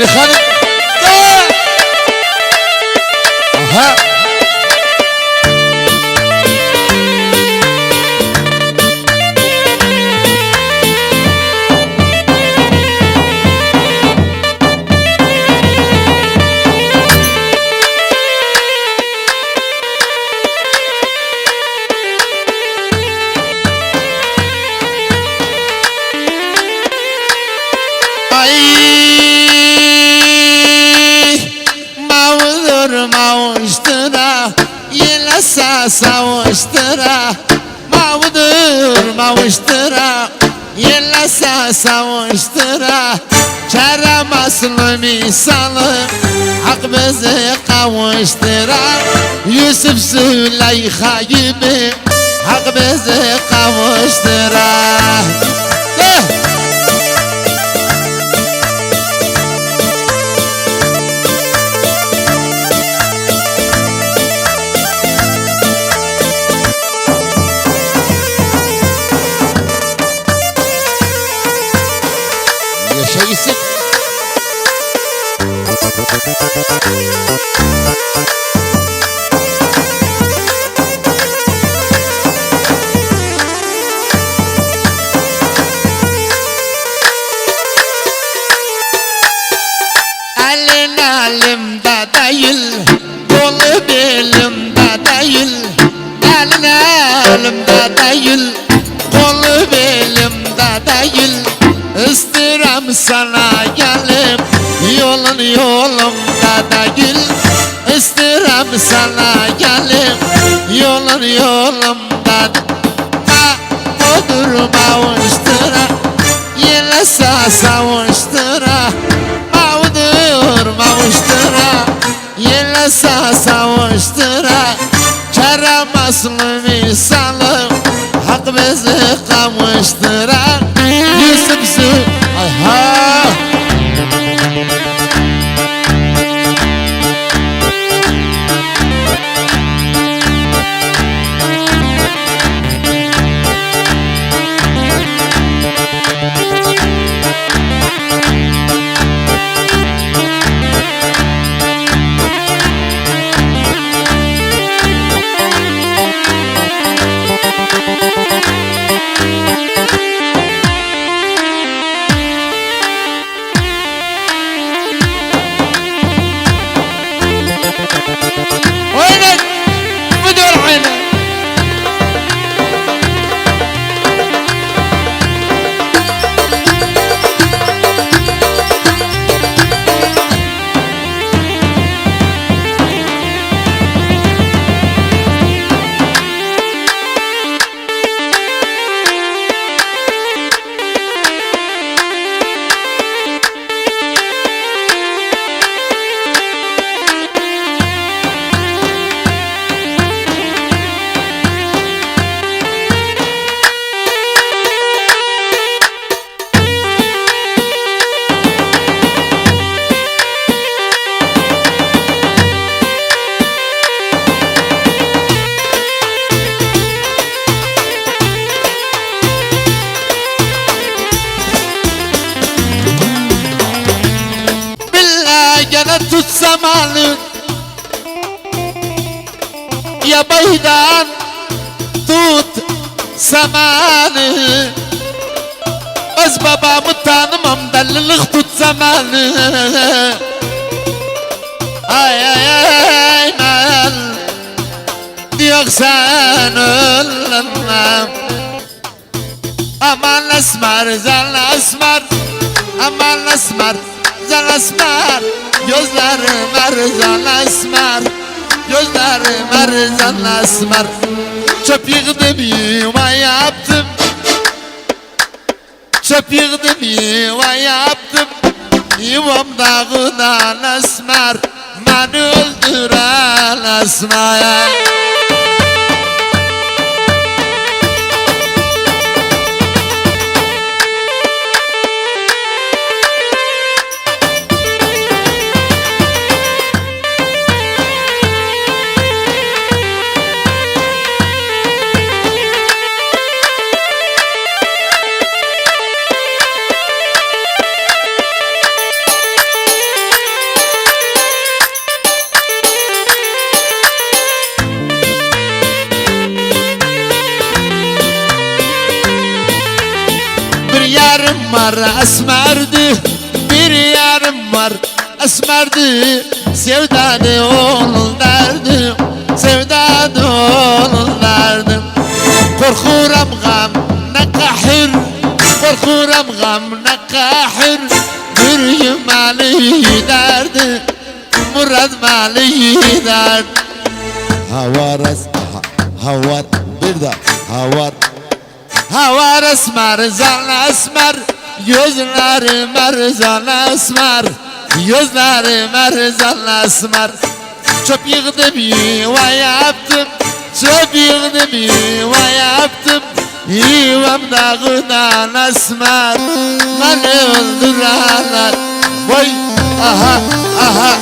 Ali Hanım. Aha. Savuştıra Mağdur mavuştıra Yellasa savuştıra Kerem aslı misalı Hak bizi kavuştıra Yusuf Züleyha gibi Hak bizi kavuştıra Yaşayısın. Elin elimde değil, kolu belimde değil. Elin elimde değil, kolu belimde değil. İstirem sana gelip yolun yolumda değil. İstirem sana gelip yolun yolumda. Mağdur mavuştıra Yelesa savuştıra Mağdur mavuştıra Yelesa savuştıra Kerem aslı misalı Hak bizi kavuştıra Yusuf Aha. وينك بدور عينك gene tut zamanı Ya baydan tut zamanı Öz babamı tanımam delilik tut zamanı Ay ay ay mal Yoksan ölmem Aman esmer zan esmer Aman esmer zan esmer Gözlerim erzan esmer Gözlerim erzan esmer Çöp yığdım yuva yaptım Çöp yığdım yuva yaptım Yuvam dağıdan esmer Beni öldüren esmer Bir yarım var esmerdi, bir yarım var esmerdi. Sevdadı onun derdi, sevdadı onun derdi. Korkuram gam ne kahır, korkuram gam ne kahır. Bir mali derdi, murad mali derdi. Havaras, havar, bir de havar. Havar esmer, zan esmer, gözleri merzan esmer, gözleri merzan esmer. Çöp yığdım yuva yaptım, çöp yığdım yuva yaptım. Yuvam dağından esmer, beni öldürenler. Vay, aha, aha.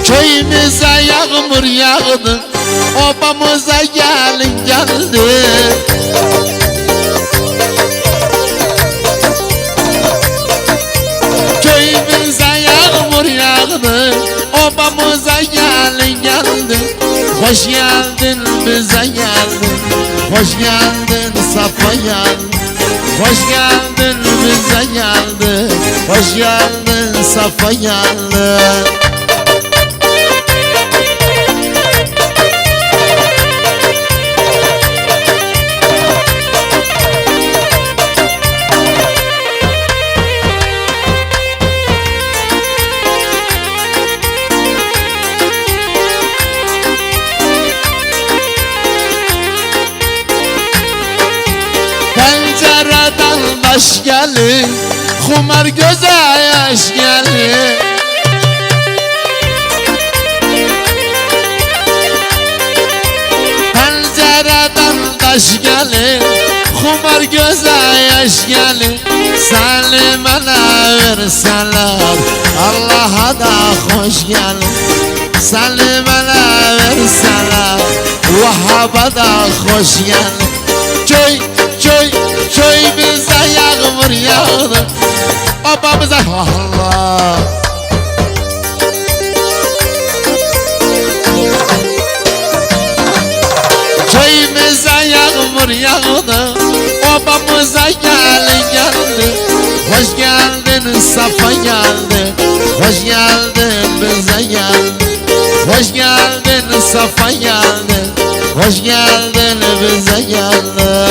Köyümüze yağmur yağdı, obamıza gelin geldi. Köyümüze yağmur yağdı, obamıza gelin geldi. Hoş geldin bize geldin, hoş geldin Safa geldin. Hoş geldin bize geldin, hoş geldin Safa geldin. Pencereden baş gelir, kumar göze yaş gelir. Pencereden taş gelir, kumar göze yaş gelir. Salimana verseler, Allah'a da hoş gelir. Salimana verseler, Vahhab'a da hoş gelir. Köy, köy, köy bize yağmur yağdı, babamıza Allah. Köyümüze yağmur yağdı, obamıza gelin geldi. Hoş geldin Safa geldi, hoş geldin bize geldi. Hoş geldin Safa geldi, hoş geldin bize geldi.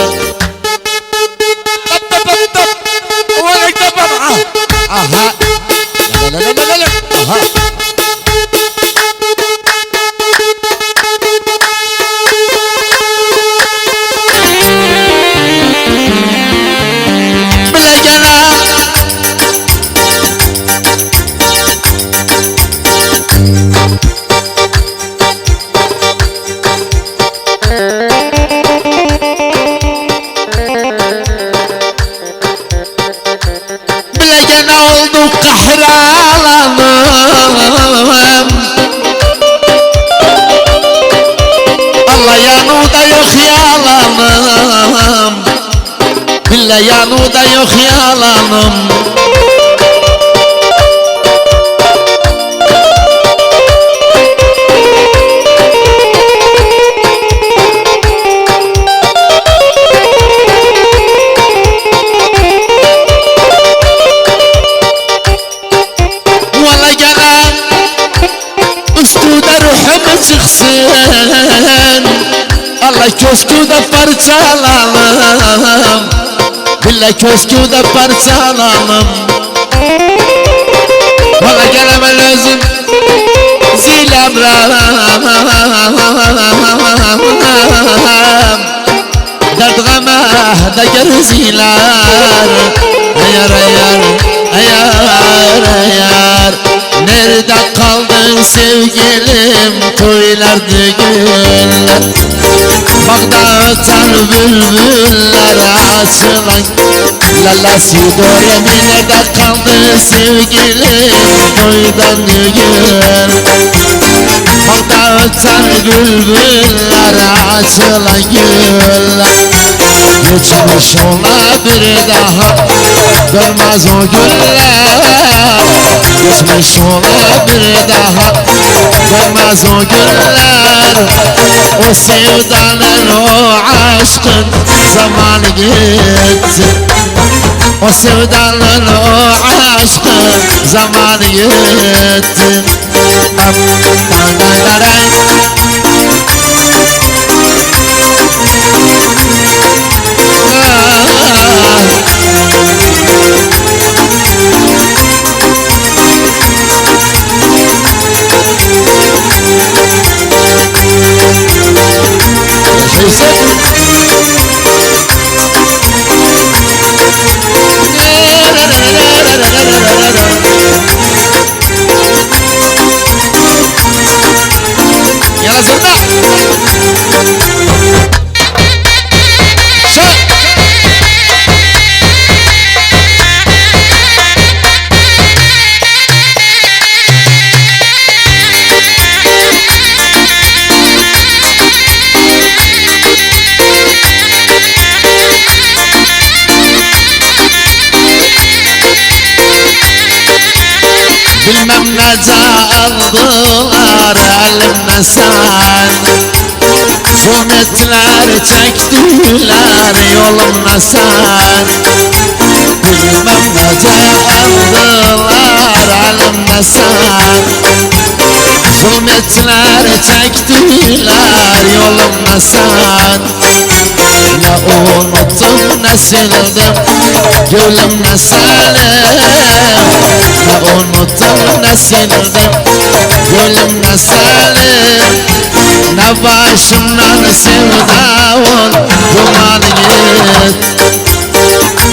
Aha. Aha. bile gene oldu kahralanım. Allah yanında yok yalanım. Bile yanında yok yalanım. Valla gene üstüde ruhum çıksın. Allah köşküde parçalanım. Billa köşküde parçalanım. Valla gelemen özüm zilemram. Dert gama da gerziler. Ayar ayar ayar ayar. Nerede kaldın sevgilim, toylar düğünler. Bagda öten bülbüller açılan lalası doyemi. Nerede kaldın sevgilim, toydan düğün. Bagda öten bülbüller açılan güller. Geçmiş ola bir daha dönmez o günler. Geçmiş ola bir daha dönmez o günler. O sevdanın o aşkın zamanı gitti. O sevdanın o aşkın zamanı gitti. Yala zırda. Bilmem ne aldılar elimden sen. Zulmetler çektiler yolumda sen. Bilmem ne aldılar elimden sen. Zulmetler çektiler yolumda sen. Ne unuttum ne sildim gülümle seni. Ne unuttum ne sildim gülümle seni. Ne başımdan sevdavun duman git.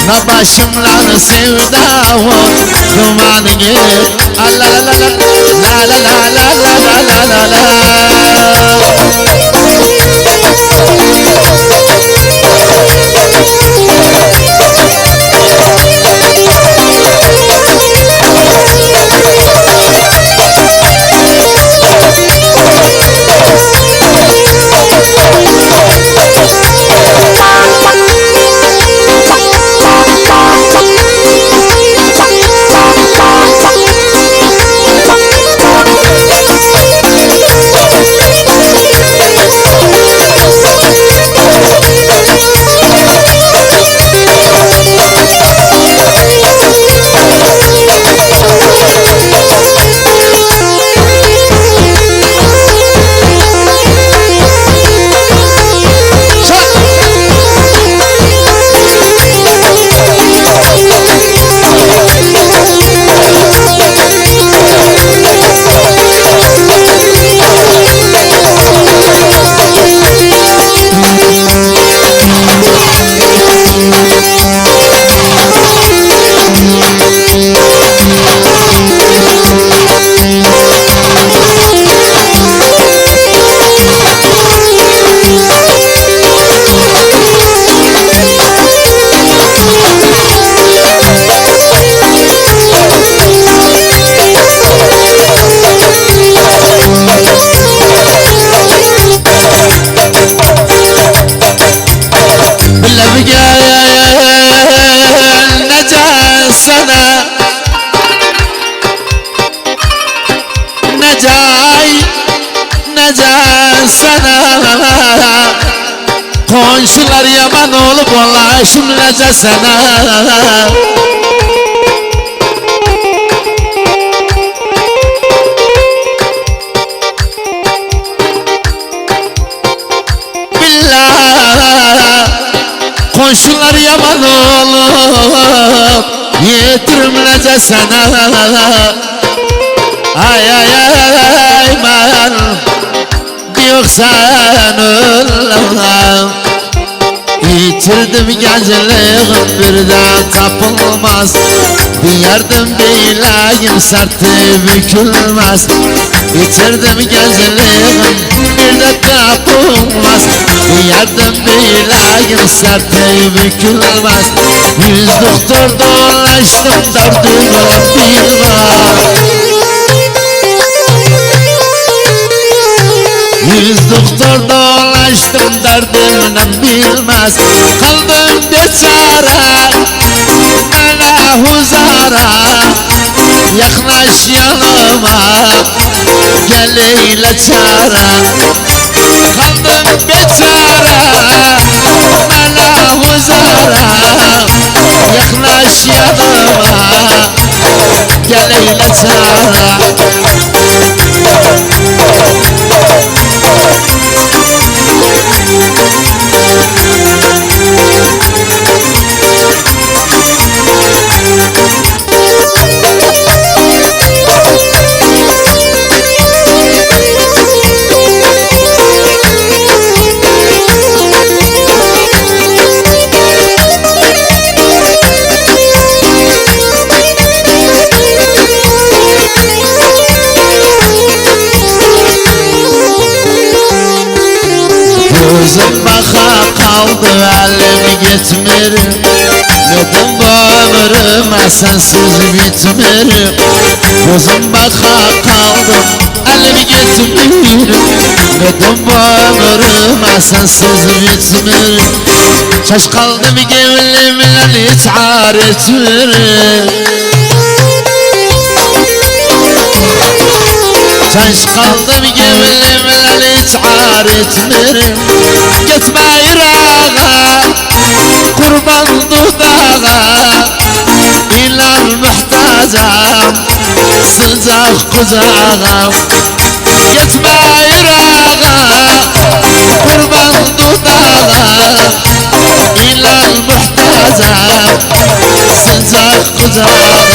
Ne başımdan sevdavun duman git. Allah la la la la la la la la la la necay sana. Komşular yaman olup ulaşım necay sana. Komşular yaman olup yetirim necə sana. Ay ay ay man yoksan öldüm. Yitirdim geceliğim bir daha tapılmaz. Bir yardım bileyim serti bükülmez. Yitirdim geceliğim bir de tapılmaz. Bir yardım bileyim serti bükülmez. 100 doktor dolaştım derdimi bilmez. 100 doktor dolaştım derdimden bilmez. Kaldım beçare bana huzara. Yaklaş yanıma gel eyle çare. Kaldım beçare bana huzara. Yaklaş yanıma gel eyle çare. Gözüm baka kaldı elim gitmir. Neden bu ömrüme sensiz bitmir. Gözüm baka kaldı elim gitmir. Neden bu ömrüme sensiz bitmir. Şaş kaldım gevlimle hiç aretmir. Şaş kaldım gevlimle hiç aretmir. Gitme Irak'a kurban dudağa. İlan muhtacam sıcak kucağa. Gitme Irak'a kurban dudağa. İlan muhtacam sıcak kucağa.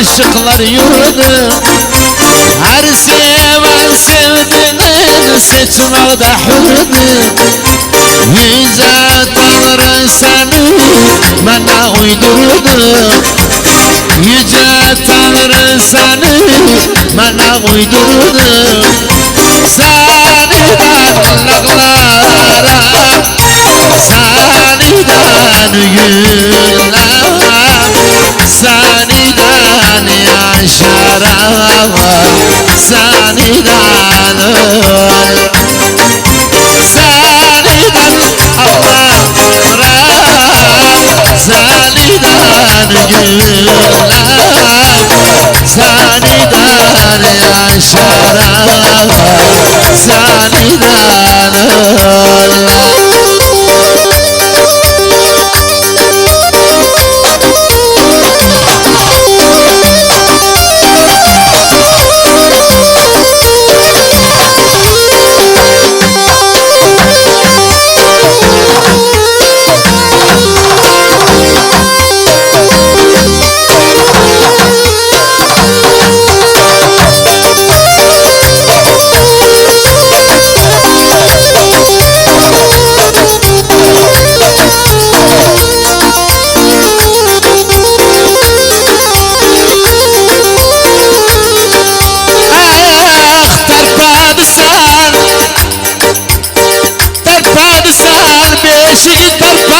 Aşıklar yurdu her seven sevdiğinin seçmede hürdü. Yüce Tanrı seni bana uydurdu. Yüce Tanrı seni bana uydurdu. Seniden lağlara, seniden güller, seniden yaşara. Saniden Saniden Allah Saniden güller Saniden yaşarar Saniden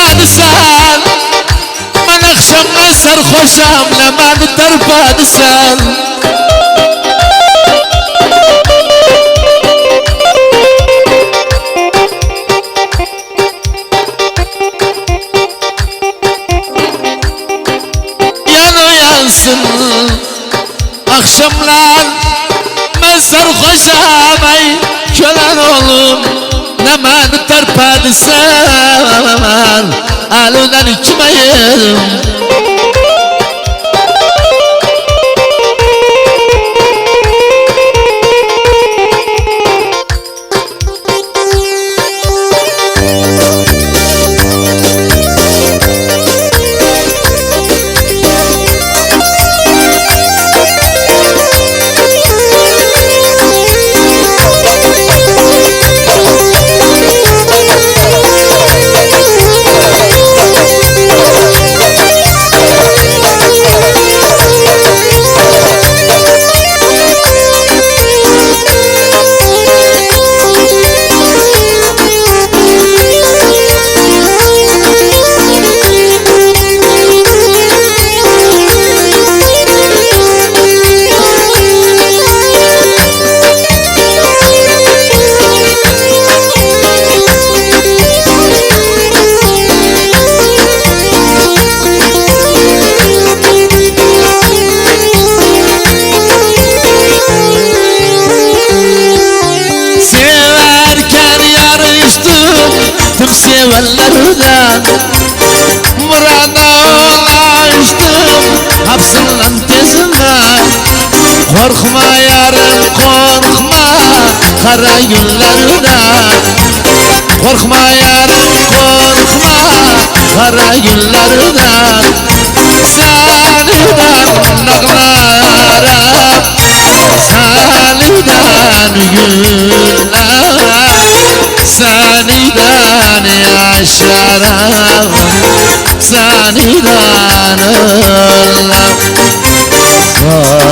پادسان من اخشم سر خوشم لمن در پادسان yanı yansın akşamlar ben sarhoşam ay kölen oğlum Naman terpadisan alunan içmeyim Tüm sevenlerden murada ulaştım hapsından tezime Korkma yarım korkma kara günlerden Korkma yarım korkma kara günlerden Saniden dağlara Saniden güller Saniden yaşarım Saniden ölüm Saniden ağlarım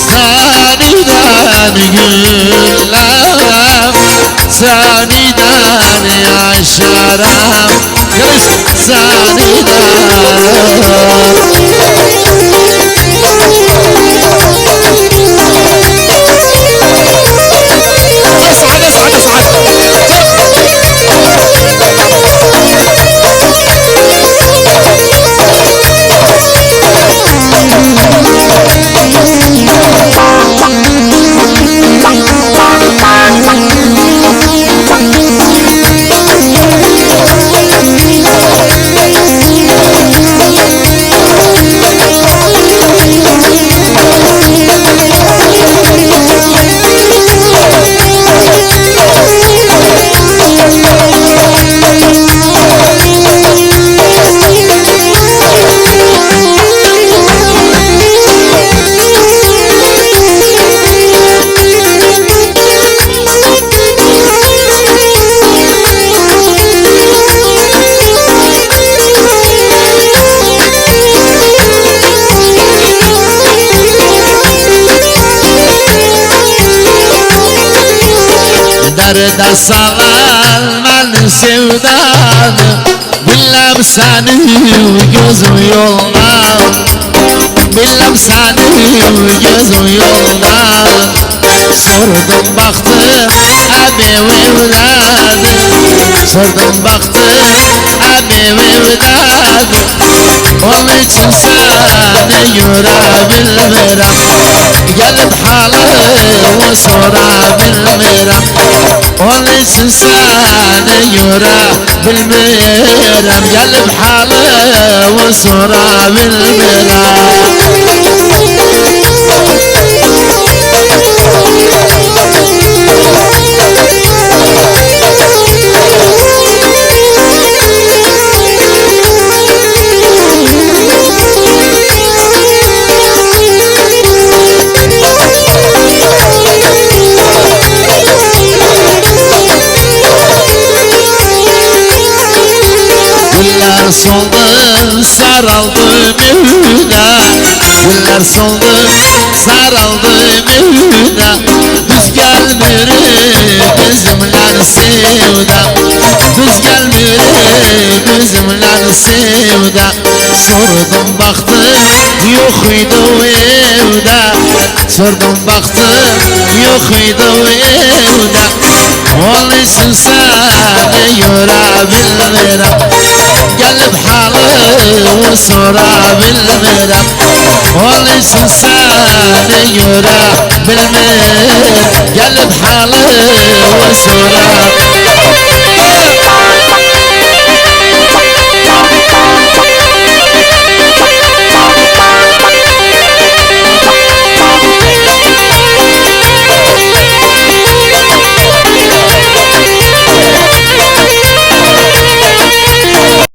Saniden güller Saniden yaşarım Saniden Derde salar ben sevdanı Bilmem seni gözüm yollar gözüm yoldan. Sordum baktım abi evladım, sordum baktım abi evladım. Onun için seni görebilmirem, gelip halımı sorabilmirem. Onun için seni görebilmirem, gelip halımı sorabilmirem. Güller soldu saraldı mühüne, güller soldu saraldı mühüne. Düz gelmir bizimler sevda, düz gelmir bizimler sevda. Sordum baktım yok idi evde, sordum baktım yok idi evde. Onun için seni görebilmirem, gelip halımı sorabilmirem. Onun için seni görebilmirem, gelip halımı sorabilmirem.